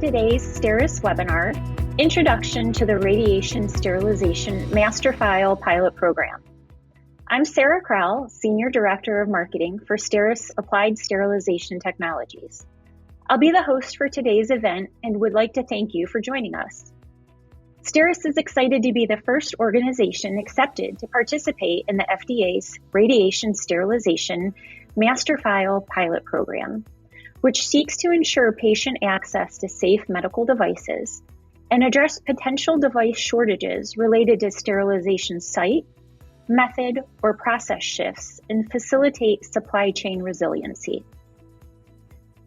today's STERIS webinar, Introduction to the Radiation Sterilization Master File Pilot Program. I'm Sarah Krell, Senior Director of Marketing for STERIS Applied Sterilization Technologies. I'll be the host for today's event and would like to thank you for joining us. STERIS is excited to be the first organization accepted to participate in the FDA's Radiation Sterilization Master File Pilot Program, which seeks to ensure patient access to safe medical devices and address potential device shortages related to sterilization site, method, or process shifts and facilitate supply chain resiliency.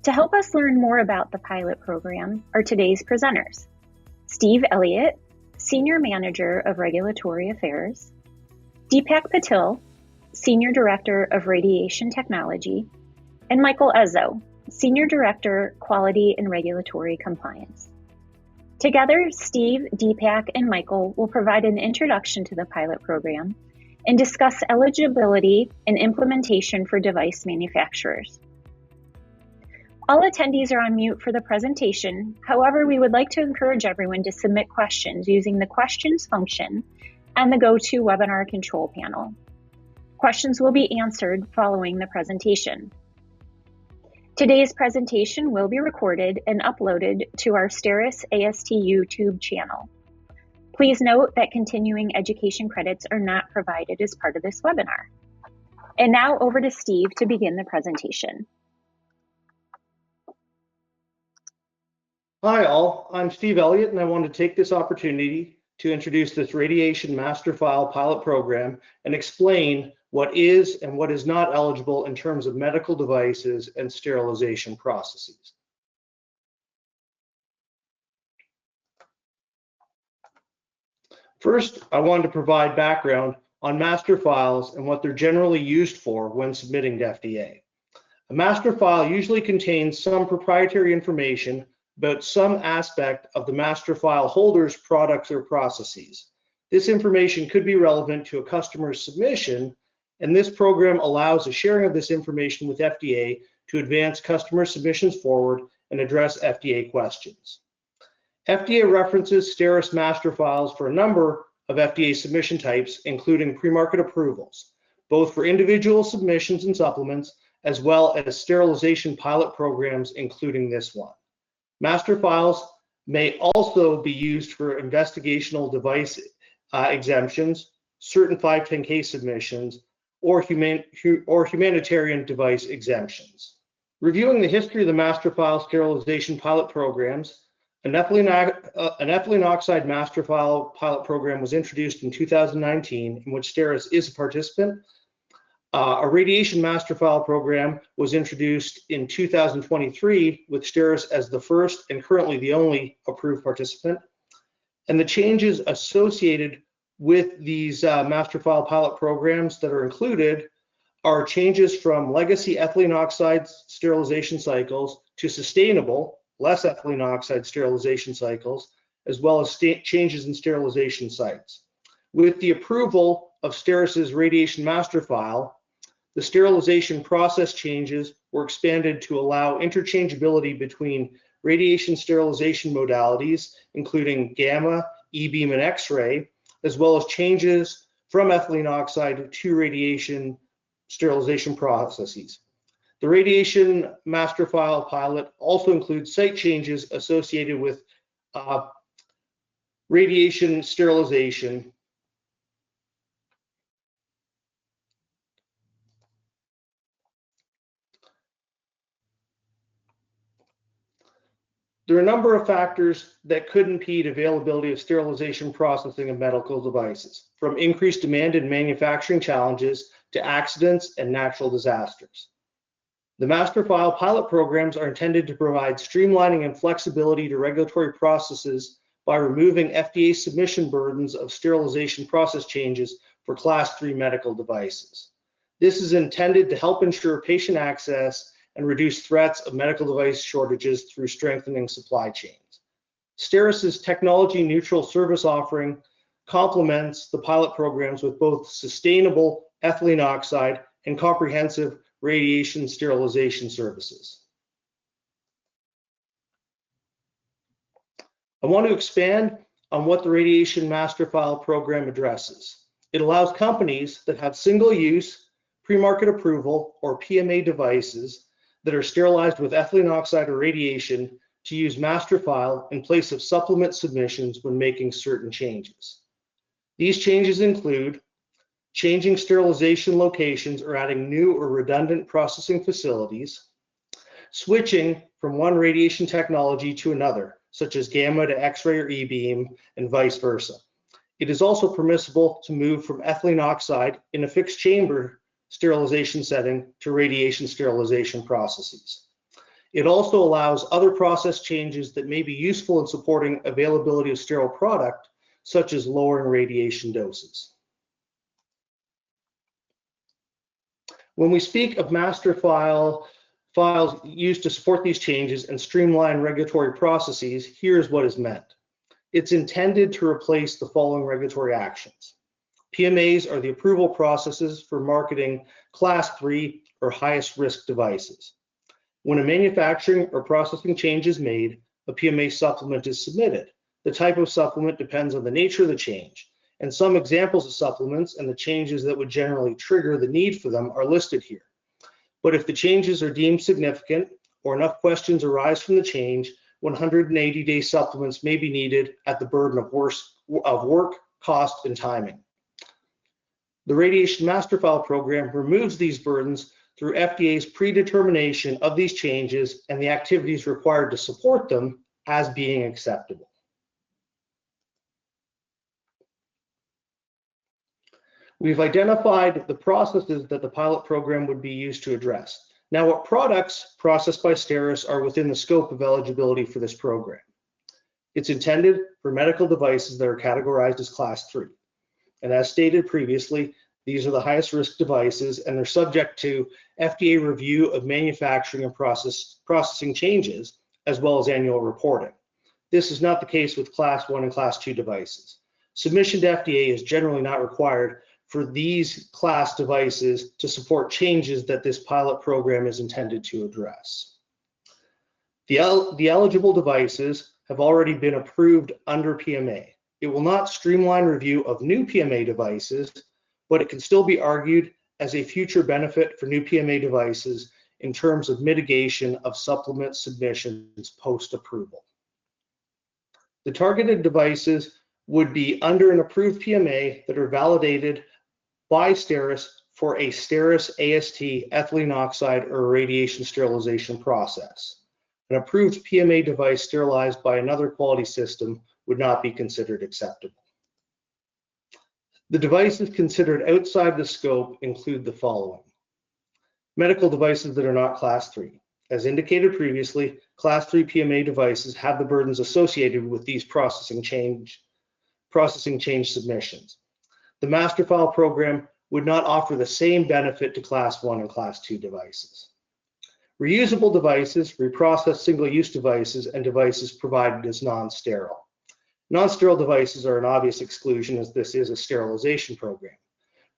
To help us learn more about the pilot program are today's presenters: Steve Elliott, Senior Manager of Regulatory Affairs, Deepak Patil, Senior Director of Radiation Technology, and Michael Ezzo, Senior Director, Quality and Regulatory Compliance. Together, Steve, Deepak, and Michael will provide an introduction to the pilot program and discuss eligibility and implementation for device manufacturers. All attendees are on mute for the presentation. However, we would like to encourage everyone to submit questions using the questions function and the GoToWebinar control panel. Questions will be answered following the presentation. Today's presentation will be recorded and uploaded to our STERIS AST YouTube channel. Please note that continuing education credits are not provided as part of this webinar. And now over to Steve to begin the presentation. Hi all, I'm Steve Elliott and I want to take this opportunity to introduce this Radiation Master File Pilot Program and explain what is and what is not eligible in terms of medical devices and sterilization processes. First, I wanted to provide background on master files and what they're generally used for when submitting to FDA. A master file usually contains some proprietary information about some aspect of the master file holder's products or processes. This information could be relevant to a customer's submission, and this program allows a sharing of this information with FDA to advance customer submissions forward and address FDA questions. FDA references STERIS master files for a number of FDA submission types, including pre-market approvals, both for individual submissions and supplements, as well as sterilization pilot programs, including this one. Master files may also be used for investigational device exemptions, certain 510(k) submissions, or humanitarian device exemptions. Reviewing the history of the master file sterilization pilot programs, an ethylene oxide master file pilot program was introduced in 2019, in which STERIS is a participant. A radiation master file program was introduced in 2023 with STERIS as the first and currently the only approved participant. And the changes associated with these master file pilot programs that are included are changes from legacy ethylene oxide sterilization cycles to sustainable, less ethylene oxide sterilization cycles, as well as changes in sterilization sites. With the approval of STERIS's radiation master file, the sterilization process changes were expanded to allow interchangeability between radiation sterilization modalities, including gamma, E-beam, and X-ray, as well as changes from ethylene oxide to radiation sterilization processes. The radiation master file pilot also includes site changes associated with radiation sterilization. There are a number of factors that could impede availability of sterilization processing of medical devices, from increased demand and manufacturing challenges to accidents and natural disasters. The master file pilot programs are intended to provide streamlining and flexibility to regulatory processes by removing FDA submission burdens of sterilization process changes for Class 3 medical devices. This is intended to help ensure patient access and reduce threats of medical device shortages through strengthening supply chains. STERIS's technology-neutral service offering complements the pilot programs with both sustainable ethylene oxide and comprehensive radiation sterilization services. I want to expand on what the Radiation Master File program addresses. It allows companies that have single-use, pre-market approval, or PMA devices that are sterilized with ethylene oxide or radiation to use master file in place of supplement submissions when making certain changes. These changes include changing sterilization locations or adding new or redundant processing facilities, switching from one radiation technology to another, such as gamma to X-ray or E-beam, and vice versa. It is also permissible to move from ethylene oxide in a fixed chamber sterilization setting to radiation sterilization processes. It also allows other process changes that may be useful in supporting availability of sterile product, such as lowering radiation doses. When we speak of master files used to support these changes and streamline regulatory processes, here's what is meant. It's intended to replace the following regulatory actions. PMAs are the approval processes for marketing Class 3 or highest risk devices. When a manufacturing or processing change is made, a PMA supplement is submitted. The type of supplement depends on the nature of the change, and some examples of supplements and the changes that would generally trigger the need for them are listed here. But if the changes are deemed significant or enough questions arise from the change, 180-day supplements may be needed at the burden of work, cost, and timing. The Radiation Master File program removes these burdens through FDA's predetermination of these changes and the activities required to support them as being acceptable. We've identified the processes that the pilot program would be used to address. Now, what products processed by STERIS are within the scope of eligibility for this program? It's intended for medical devices that are categorized as Class 3. And as stated previously, these are the highest risk devices, and they're subject to FDA review of manufacturing and processing changes, as well as annual reporting. This is not the case with Class 1 and Class 2 devices. Submission to FDA is generally not required for these class devices to support changes that this pilot program is intended to address. The eligible devices have already been approved under PMA. It will not streamline review of new PMA devices, but it can still be argued as a future benefit for new PMA devices in terms of mitigation of supplement submissions post-approval. The targeted devices would be under an approved PMA that are validated by STERIS for a STERIS AST ethylene oxide or radiation sterilization process. An approved PMA device sterilized by another quality system would not be considered acceptable. The devices considered outside the scope include the following. Medical devices that are not Class 3. As indicated previously, Class 3 PMA devices have the burdens associated with these processing change submissions. The Master File program would not offer the same benefit to Class 1 and Class 2 devices. Reusable devices, reprocessed single-use devices, and devices provided as non-sterile. Non-sterile devices are an obvious exclusion, as this is a sterilization program.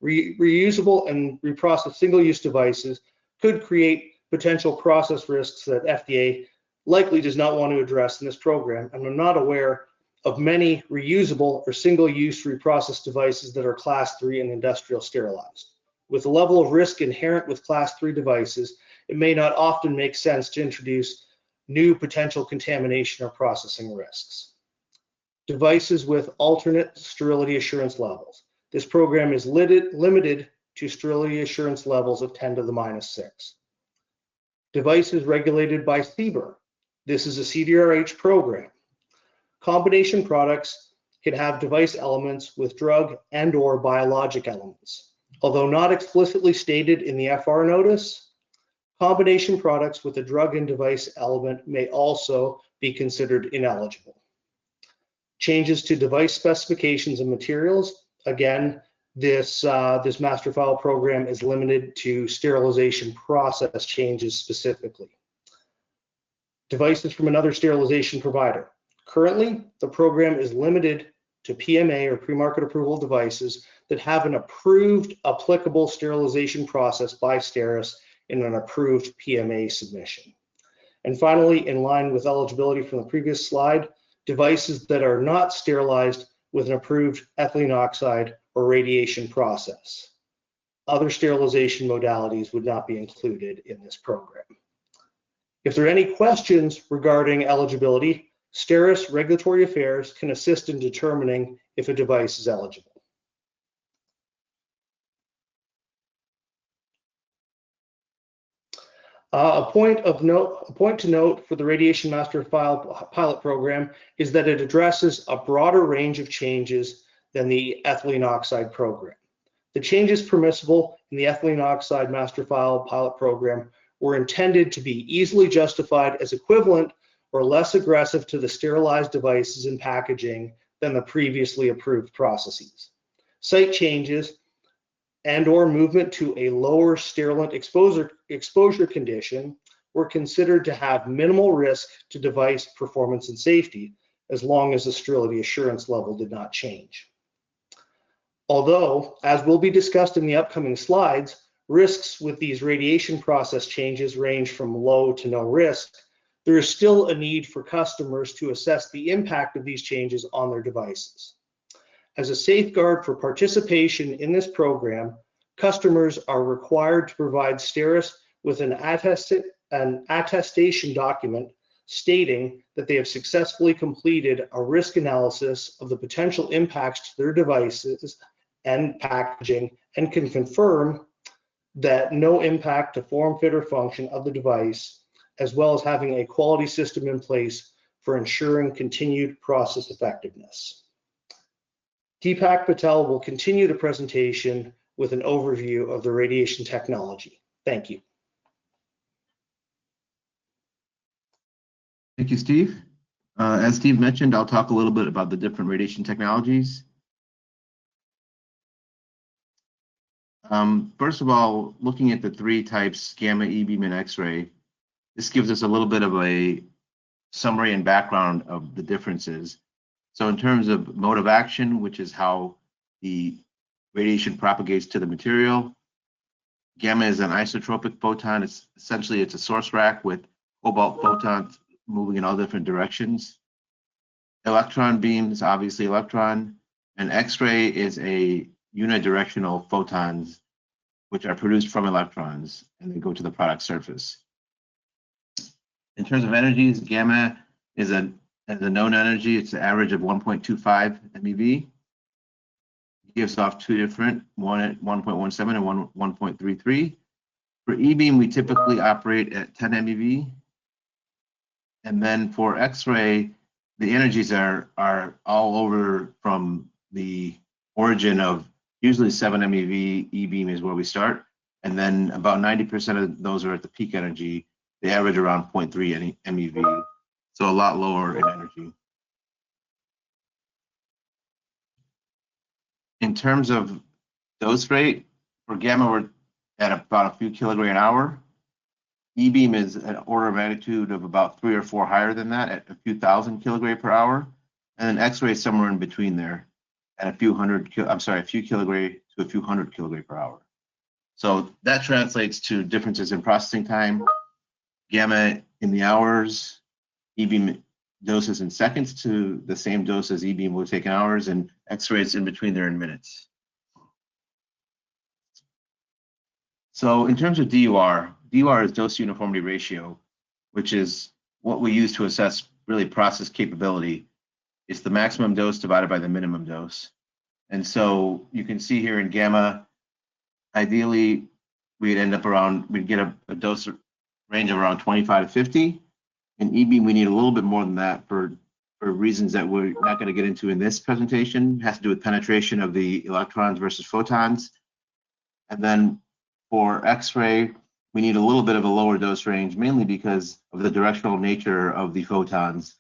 Reusable and reprocessed single-use devices could create potential process risks that FDA likely does not want to address in this program, and I'm not aware of many reusable or single-use reprocessed devices that are Class 3 and industrial sterilized. With the level of risk inherent with Class 3 devices, it may not often make sense to introduce new potential contamination or processing risks. Devices with alternate sterility assurance levels. This program is limited to sterility assurance levels of 10 to the minus 6. Devices regulated by CBER. This is a CDRH program. Combination products can have device elements with drug and/or biologic elements. Although not explicitly stated in the FR notice, combination products with a drug and device element may also be considered ineligible. Changes to device specifications and materials. Again, this Master File program is limited to sterilization process changes specifically. Devices from another sterilization provider. Currently, the program is limited to PMA or pre-market approval devices that have an approved applicable sterilization process by STERIS in an approved PMA submission. And finally, in line with eligibility from the previous slide, devices that are not sterilized with an approved ethylene oxide or radiation process. Other sterilization modalities would not be included in this program. If there are any questions regarding eligibility, STERIS Regulatory Affairs can assist in determining if a device is eligible. A point to note for the Radiation Master File pilot program is that it addresses a broader range of changes than the ethylene oxide program. The changes permissible in the ethylene oxide Master File pilot program were intended to be easily justified as equivalent or less aggressive to the sterilized devices and packaging than the previously approved processes. Site changes and/or movement to a lower sterilant exposure condition were considered to have minimal risk to device performance and safety, as long as the sterility assurance level did not change. Although, as will be discussed in the upcoming slides, risks with these radiation process changes range from low to no risk, there is still a need for customers to assess the impact of these changes on their devices. As a safeguard for participation in this program, customers are required to provide STERIS with an attestation document stating that they have successfully completed a risk analysis of the potential impacts to their devices and packaging, and can confirm that no impact to form, fit, or function of the device, as well as having a quality system in place for ensuring continued process effectiveness. Deepak Patel will continue the presentation with an overview of the radiation technology. Thank you. Thank you, Steve. As Steve mentioned, I'll talk a little bit about the different radiation technologies. First of all, looking at the three types, gamma, E-beam, and X-ray, this gives us a little bit of a summary and background of the differences. So in terms of mode of action, which is how the radiation propagates to the material, gamma is an isotropic photon. It's essentially a source rack with cobalt photons moving in all different directions. Electron beams, obviously electron, and X-ray is a unidirectional photons, which are produced from electrons, and they go to the product surface. In terms of energies, gamma is a known energy. It's an average of 1.25 MeV. It gives off two different, one at 1.17 and one 1.33. For E-beam, we typically operate at 10 MeV. And then for X-ray, the energies are all over from the origin of usually 7 MeV. E-beam is where we start. And then about 90% of those are at the peak energy. They average around 0.3 MeV, so a lot lower in energy. In terms of dose rate, for gamma, we're at about a few kilogram an hour. E-beam is an order of magnitude of about 3 or 4 higher than that, at a few thousand kilogram per hour. And then X-ray is somewhere in between there, at a few kilogram to a few hundred kilogram per hour. So that translates to differences in processing time. Gamma in the hours, E-beam doses in seconds to the same dose as E-beam will take in hours, and X-rays in between there in minutes. So in terms of DUR is dose uniformity ratio, which is what we use to assess really process capability. It's the maximum dose divided by the minimum dose. And so you can see here in gamma, ideally we'd get a dose range of around 25 to 50. In E-beam, we need a little bit more than that for reasons that we're not going to get into in this presentation. It has to do with penetration of the electrons versus photons. And then for X-ray, we need a little bit of a lower dose range, mainly because of the directional nature of the photons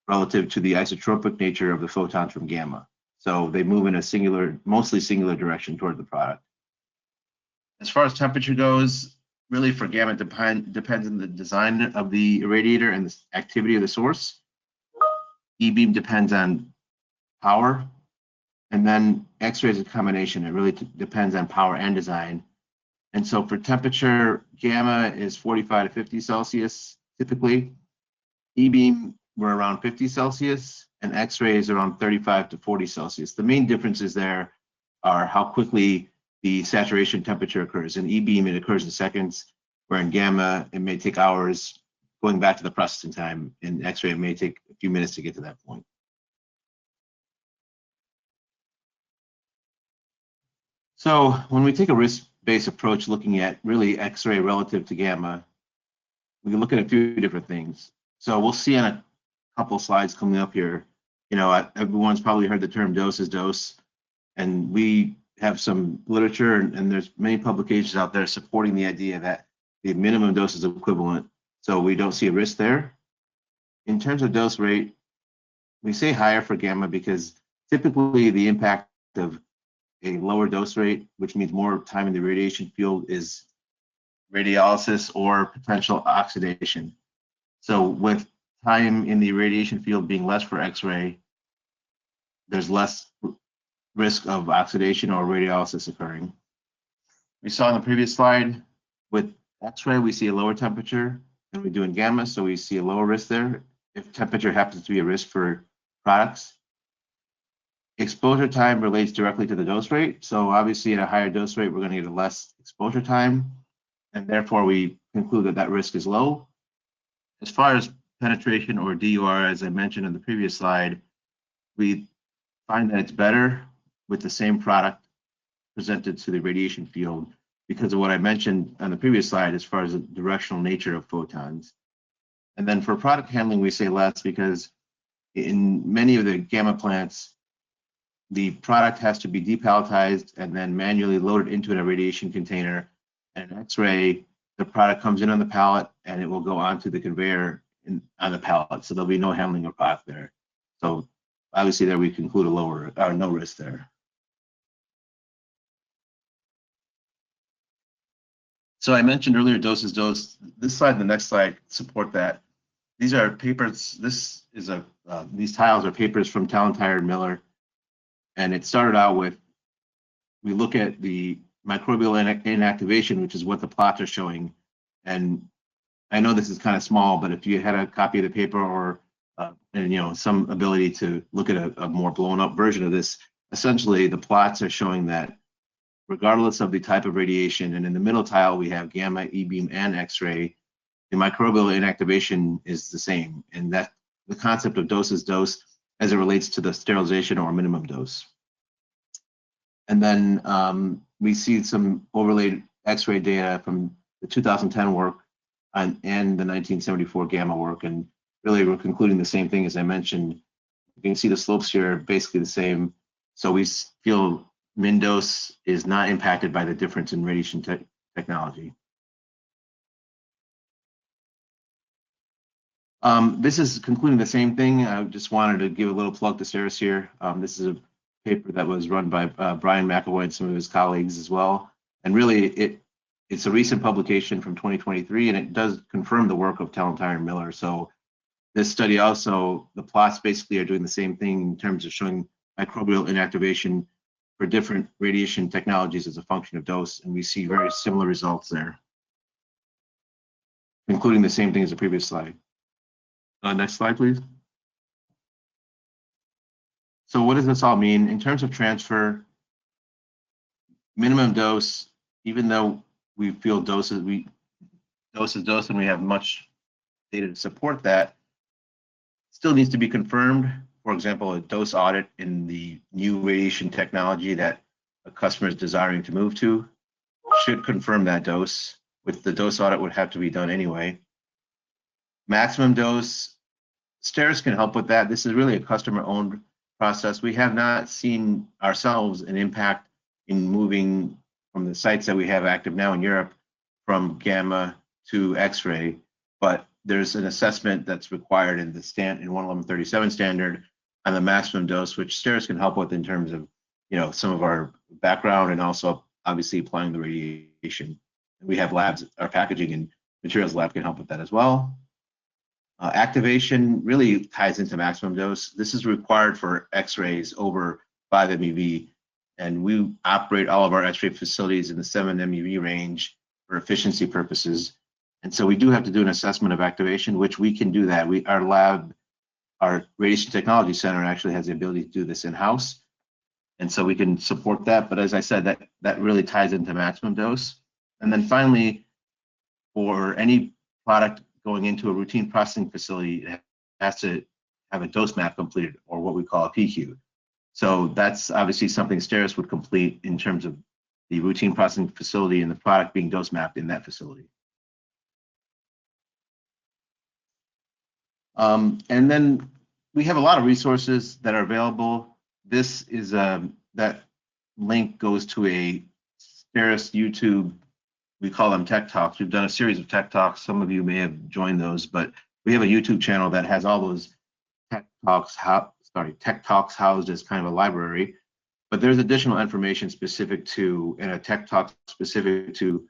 relative to the isotropic nature of the photons from gamma. So they move in a mostly singular direction toward the product. As far as temperature goes, really for gamma, depends on the design of the irradiator and the activity of the source. E-beam depends on power. And then X-ray is a combination. It really depends on power and design. And so for temperature, gamma is 45 to 50 Celsius typically. E-beam were around 50 Celsius and X-rays around 35 to 40 Celsius. The main differences there are how quickly the saturation temperature occurs. In E-beam, it occurs in seconds, where in gamma, it may take hours going back to the processing time. In X-ray, it may take a few minutes to get to that point. So when we take a risk-based approach looking at really X-ray relative to gamma, we can look at a few different things. So we'll see on a couple slides coming up here, everyone's probably heard the term dose is dose, and we have some literature and there's many publications out there supporting the idea that the minimum dose is equivalent. So we don't see a risk there. In terms of dose rate, we say higher for gamma because typically the impact of a lower dose rate, which means more time in the radiation field, is radiolysis or potential oxidation. So with time in the radiation field being less for X-ray, there's less risk of oxidation or radiolysis occurring. We saw in the previous slide, with X-ray, we see a lower temperature than we do in gamma, so we see a lower risk there if temperature happens to be a risk for products. Exposure time relates directly to the dose rate. So obviously at a higher dose rate, we're going to get a less exposure time, and therefore we conclude that that risk is low. As far as penetration or DUR, as I mentioned in the previous slide, we find that it's better with the same product presented to the radiation field because of what I mentioned on the previous slide as far as the directional nature of photons. And then for product handling, we say less because in many of the gamma plants, the product has to be depalletized and then manually loaded into a radiation container. And X-ray, the product comes in on the pallet and it will go onto the conveyor on the pallet. So there'll be no handling of product there. So obviously there we conclude a lower or no risk there. So I mentioned earlier dose is dose. This slide and the next slide support that. These are papers. This is these tiles are papers from Tallentire and Miller. And it started out with, we look at the microbial inactivation, which is what the plots are showing. And I know this is kind of small, but if you had a copy of the paper or some ability to look at a more blown up version of this, essentially the plots are showing that regardless of the type of radiation, and in the middle tile we have gamma, E-beam, and X-ray, the microbial inactivation is the same. And that the concept of dose is dose as it relates to the sterilization or minimum dose. And then we see some overlaid X-ray data from the 2010 work and the 1974 gamma work. And really we're concluding the same thing as I mentioned. You can see the slopes here are basically the same. So we feel min dose is not impacted by the difference in radiation technology. This is concluding the same thing. I just wanted to give a little plug to STERIS here. This is a paper that was run by Brian McAvoy and some of his colleagues as well. And really, it's a recent publication from 2023, and it does confirm the work of Tallentire and Miller. So this study also, the plots basically are doing the same thing in terms of showing microbial inactivation for different radiation technologies as a function of dose, and we see very similar results there, including the same thing as the previous slide. Next slide, please. So what does this all mean? In terms of transfer, minimum dose, even though we feel dose is dose and we have much data to support that, still needs to be confirmed. For example, a dose audit in the new radiation technology that a customer is desiring to move to should confirm that dose, with the dose audit would have to be done anyway. Maximum dose, STERIS can help with that. This is really a customer-owned process. We have not seen ourselves an impact in moving from the sites that we have active now in Europe from gamma to X-ray, but there's an assessment that's required in the in 11137 standard on the maximum dose, which STERIS can help with in terms of some of our background and also obviously applying the radiation. We have labs, our packaging and materials lab can help with that as well. Activation really ties into maximum dose. This is required for X-rays over 5 MeV, and we operate all of our X-ray facilities in the 7 MeV range for efficiency purposes. And so we do have to do an assessment of activation, which we can do that. Our lab our Radiation Technology Center actually has the ability to do this in-house. And so we can support that. But as I said, that really ties into maximum dose. And then finally, for any product going into a routine processing facility, it has to have a dose map completed, or what we call a PQ. So that's obviously something STERIS would complete in terms of the routine processing facility and the product being dose mapped in that facility. And then we have a lot of resources that are available. This is that link goes to a STERIS YouTube. We call them Tech Talks. We've done a series of Tech Talks. Some of you may have joined those, but we have a YouTube channel that has all those Tech Talks housed as kind of a library. But there's additional information specific to, in a Tech Talk specific to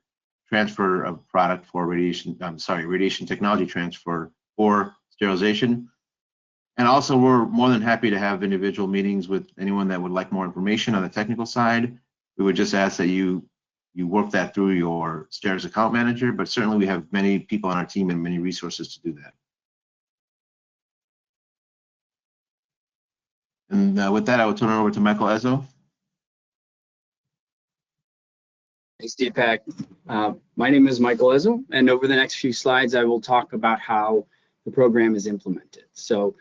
transfer of product for radiation technology transfer or sterilization. And also, we're more than happy to have individual meetings with anyone that would like more information on the technical side. We would just ask that you work that through your STERIS account manager, but certainly we have many people on our team and many resources to do that. And with that, I will turn it over to Michael Ezzo. Thanks, Deepak. My name is Michael Ezzo, and over the next few slides, I will talk about how the program is implemented. So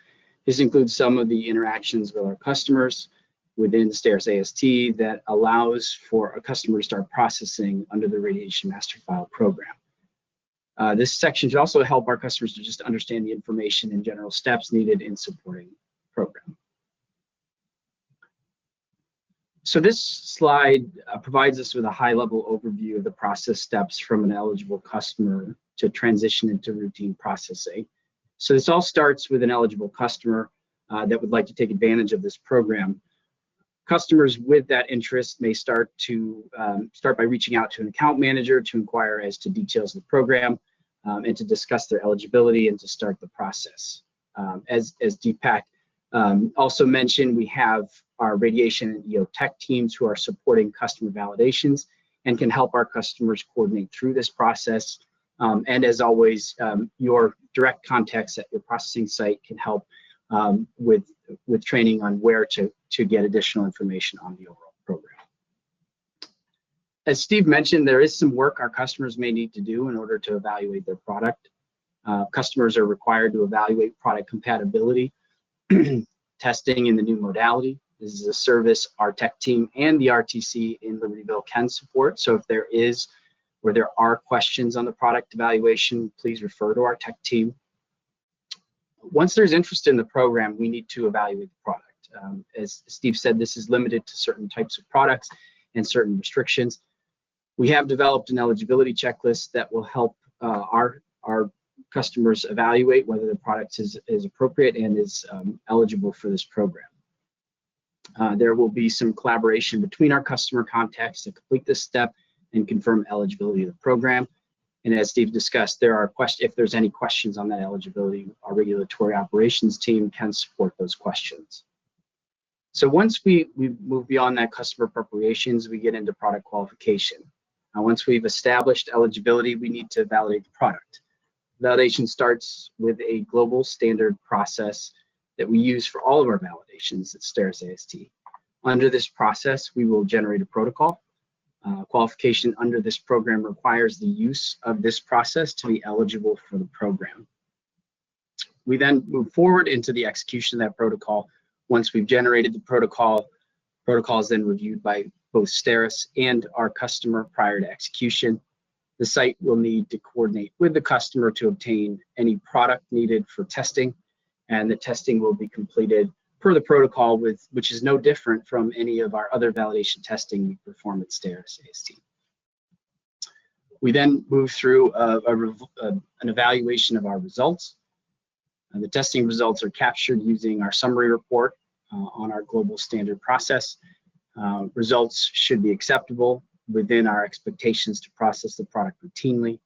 this includes some of the interactions with our customers within STERIS AST that allows for a customer to start processing under the Radiation Master File program. This section should also help our customers to just understand the information and general steps needed in supporting the program. So this slide provides us with a high-level overview of the process steps from an eligible customer to transition into routine processing. So this all starts with an eligible customer that would like to take advantage of this program. Customers with that interest may start by reaching out to an account manager to inquire as to details of the program and to discuss their eligibility and to start the process. As Deepak also mentioned, we have our radiation and EO tech teams who are supporting customer validations and can help our customers coordinate through this process. And as always, your direct contacts at your processing site can help with training on where to get additional information on the overall program. As Steve mentioned, there is some work our customers may need to do in order to evaluate their product. Customers are required to evaluate product compatibility, testing in the new modality. This is a service our tech team and the RTC in Libertyville can support. So if there are questions on the product evaluation, please refer to our tech team. Once there's interest in the program, we need to evaluate the product. As Steve said, this is limited to certain types of products and certain restrictions. We have developed an eligibility checklist that will help our customers evaluate whether the product is appropriate and is eligible for this program. There will be some collaboration between our customer contacts to complete this step and confirm eligibility of the program. And as Steve discussed, if there's any questions on that eligibility, our regulatory operations team can support those questions. So once we move beyond that customer preparations, we get into product qualification. Once we've established eligibility, we need to validate the product. Validation starts with a global standard process that we use for all of our validations at STERIS AST. Under this process, we will generate a protocol. Qualification under this program requires the use of this process to be eligible for the program. We then move forward into the execution of that protocol. Once we've generated the protocol is then reviewed by both STERIS and our customer prior to execution. The site will need to coordinate with the customer to obtain any product needed for testing, and the testing will be completed per the protocol, which is no different from any of our other validation testing we perform at STERIS AST. We then move through an evaluation of our results. The testing results are captured using our summary report on our global standard process. Results should be acceptable within our expectations to process the product routinely.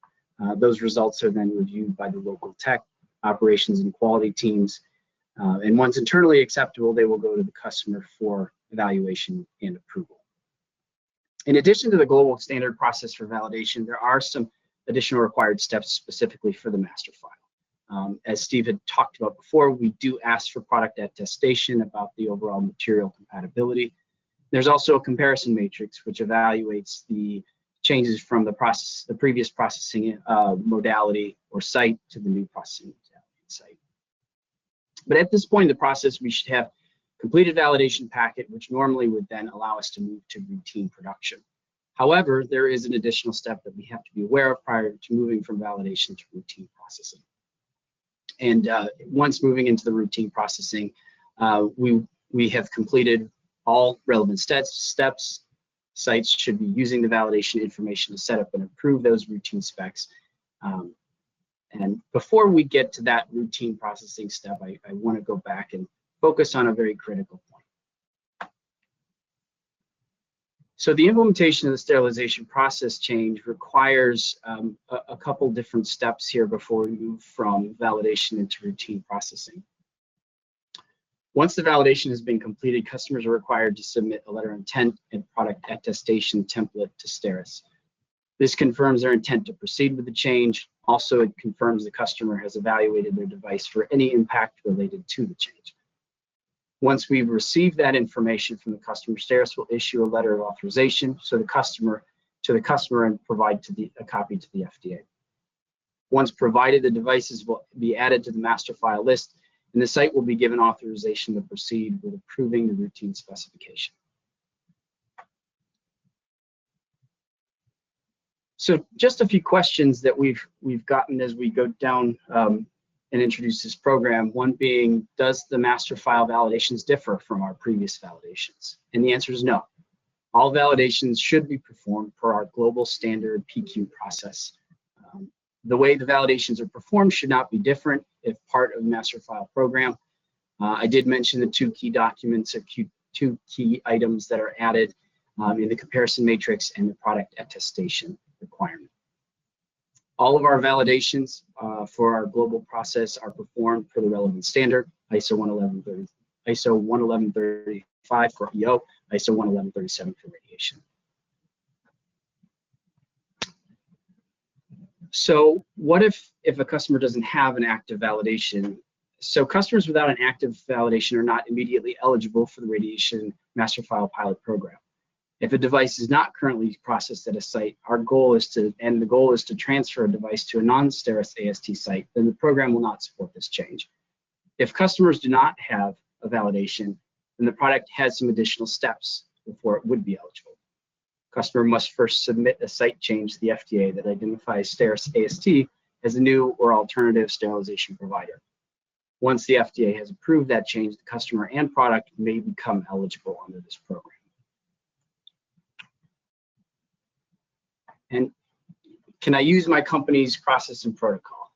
Those results are then reviewed by the local tech, operations, and quality teams. And once internally acceptable, they will go to the customer for evaluation and approval. In addition to the global standard process for validation, there are some additional required steps specifically for the master file. As Steve had talked about before, we do ask for product attestation about the overall material compatibility. There's also a comparison matrix which evaluates the changes from the previous processing modality or site to the new processing modality and site. But at this point in the process, we should have completed validation packet, which normally would then allow us to move to routine production. However, there is an additional step that we have to be aware of prior to moving from validation to routine processing. And once moving into the routine processing, we have completed all relevant steps. Sites should be using the validation information to set up and approve those routine specs. And before we get to that routine processing step, I want to go back and focus on a very critical point. So the implementation of the sterilization process change requires a couple different steps here before we move from validation into routine processing. Once the validation has been completed, customers are required to submit a letter of intent and product attestation template to STERIS. This confirms their intent to proceed with the change. Also, it confirms the customer has evaluated their device for any impact related to the change. Once we've received that information from the customer, STERIS will issue a letter of authorization to the customer and provide a copy to the FDA. Once provided, the devices will be added to the master file list, and the site will be given authorization to proceed with approving the routine specification. So just a few questions that we've gotten as we go down and introduce this program. One being, does the master file validations differ from our previous validations? And the answer is no. All validations should be performed per our global standard PQ process. The way the validations are performed should not be different if part of the master file program. I did mention the two key documents or two key items that are added in the comparison matrix and the product attestation requirement. All of our validations for our global process are performed per the relevant standard, ISO 11135 for EO, ISO 11137 for radiation. So what if a customer doesn't have an active validation? So customers without an active validation are not immediately eligible for the radiation master file pilot program. If a device is not currently processed at a site, the goal is to transfer a device to a non-STERIS AST site, then the program will not support this change. If customers do not have a validation, then the product has some additional steps before it would be eligible. Customer must first submit a site change to the FDA that identifies STERIS AST as a new or alternative sterilization provider. Once the FDA has approved that change, the customer and product may become eligible under this program. And can I use my company's process and protocol?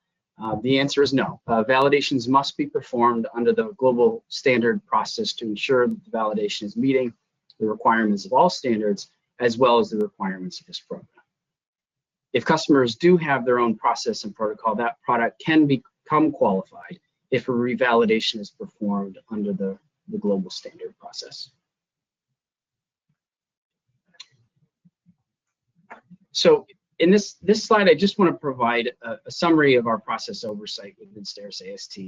The answer is no. Validations must be performed under the global standard process to ensure that the validation is meeting the requirements of all standards as well as the requirements of this program. If customers do have their own process and protocol, that product can become qualified if a revalidation is performed under the global standard process. So in this slide, I just want to provide a summary of our process oversight within STERIS AST.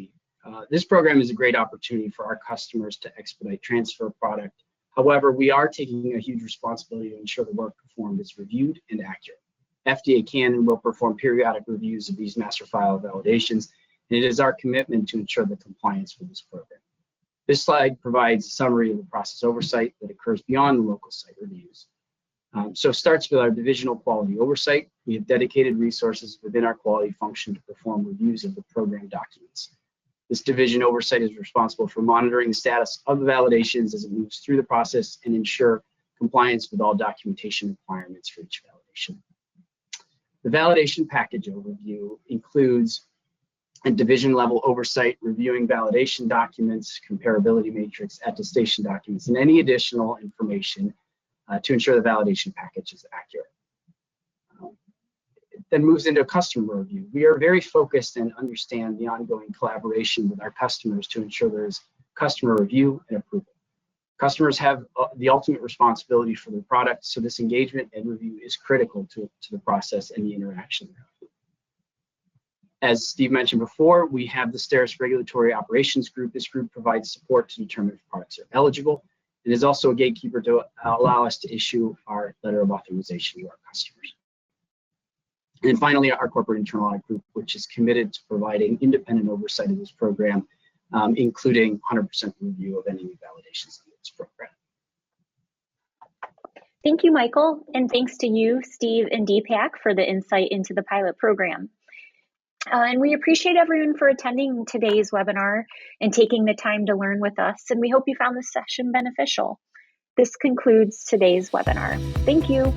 This program is a great opportunity for our customers to expedite transfer of product. However, we are taking a huge responsibility to ensure the work performed is reviewed and accurate. FDA can and will perform periodic reviews of these master file validations, and it is our commitment to ensure the compliance with this program. This slide provides a summary of the process oversight that occurs beyond the local site reviews. So it starts with our divisional quality oversight. We have dedicated resources within our quality function to perform reviews of the program documents. This division oversight is responsible for monitoring the status of the validations as it moves through the process and ensure compliance with all documentation requirements for each validation. The validation package overview includes a division level oversight, reviewing validation documents, comparability matrix, attestation documents, and any additional information to ensure the validation package is accurate. It then moves into a customer review. We are very focused and understand the ongoing collaboration with our customers to ensure there is customer review and approval. Customers have the ultimate responsibility for their product, so this engagement and review is critical to the process and the interaction. As Steve mentioned before, we have the STERIS Regulatory Operations Group. This group provides support to determine if products are eligible, and is also a gatekeeper to allow us to issue our letter of authorization to our customers. And finally, our corporate internal audit group, which is committed to providing independent oversight of this program, including 100% review of any new validations of this program. Thank you, Michael, and thanks to you, Steve and Deepak, for the insight into the pilot program. And we appreciate everyone for attending today's webinar and taking the time to learn with us, and we hope you found this session beneficial. This concludes today's webinar. Thank you.